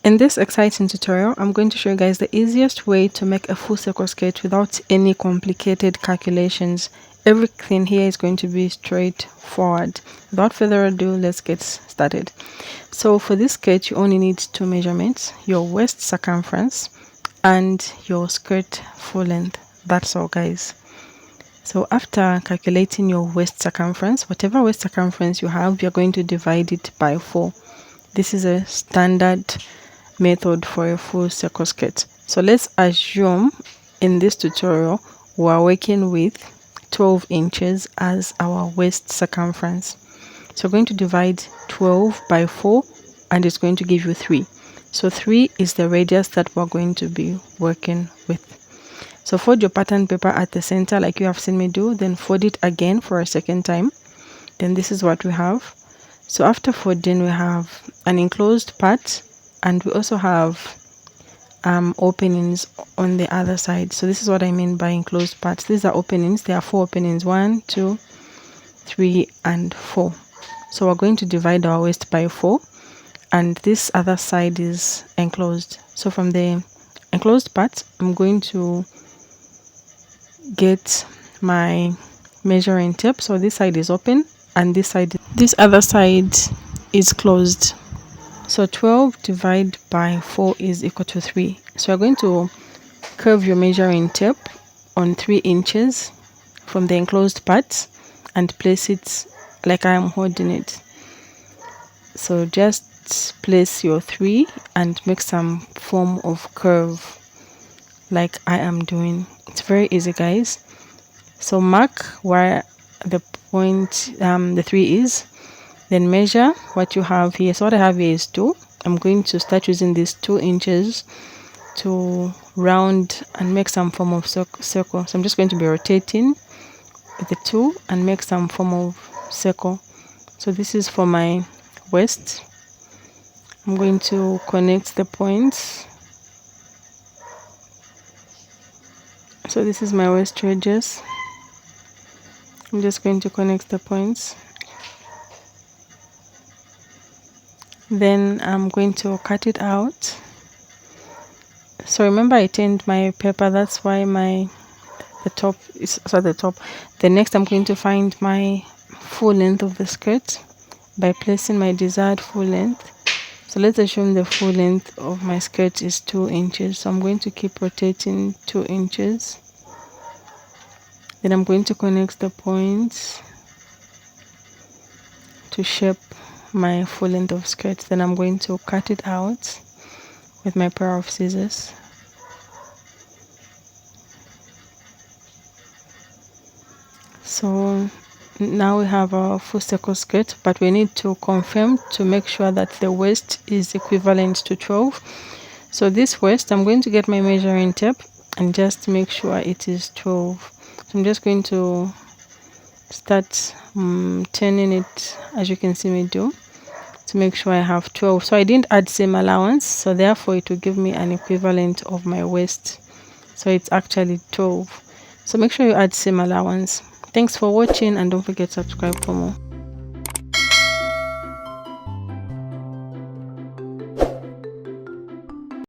In this exciting tutorial, I'm going to show you guys the easiest way to make a full circle skirt without any complicated calculations. Everything here is going to be straightforward. Without further ado, let's get started. So for this skirt, you only need two measurements: your waist circumference and your skirt full length. That's all, guys. So after calculating your waist circumference, whatever waist circumference you have, you're going to divide it by 4. This is a standard method for a full circle skirt. So let's assume in this tutorial we are working with 12 inches as our waist circumference. So we're going to divide 12 by 4 and it's going to give you 3. So 3 is the radius that we're going to be working with. So fold your pattern paper at the center like you have seen me do, then fold it again for a second time. Then this is what we have. So after folding, we have an enclosed part and we also have openings on the other side. So this is what I mean by enclosed parts. These are openings. There are 4 openings: 1, 2, 3 and 4. So we're going to divide our waist by 4 and this other side is enclosed. So from the enclosed part, I'm going to get my measuring tape. So this side is open and this other side is closed. So 12 divided by 4 is equal to 3. So you're going to curve your measuring tape on 3 inches from the enclosed part and place it like I am holding it. So just place your 3 and make some form of curve like I am doing. It's very easy, guys. So mark where the point the 3 is, then measure what you have here. So what I have here is 2. I'm going to start using these 2 inches to round and make some form of circle. So I'm just going to be rotating with the 2 and make some form of circle. So this is for my waist. I'm going to connect the points. So this is my waist radius. I'm just going to connect the points. Then I'm going to cut it out. So remember, I turned my paper, that's why the top is at the top. Then next I'm going to find my full length of the skirt by placing my desired full length. So let's assume the full length of my skirt is 2 inches. So I'm going to keep rotating 2 inches. Then I'm going to connect the points to shape my full length of skirt. Then I'm going to cut it out with my pair of scissors. So now we have our full circle skirt, but we need to confirm to make sure that the waist is equivalent to 12. So this waist, I'm going to get my measuring tape and just make sure it is 12. So I'm just going to start turning it as you can see me do to make sure I have 12. So I didn't add seam allowance, so therefore it will give me an equivalent of my waist. So it's actually 12. So make sure you add seam allowance. Thanks for watching and don't forget to subscribe for more.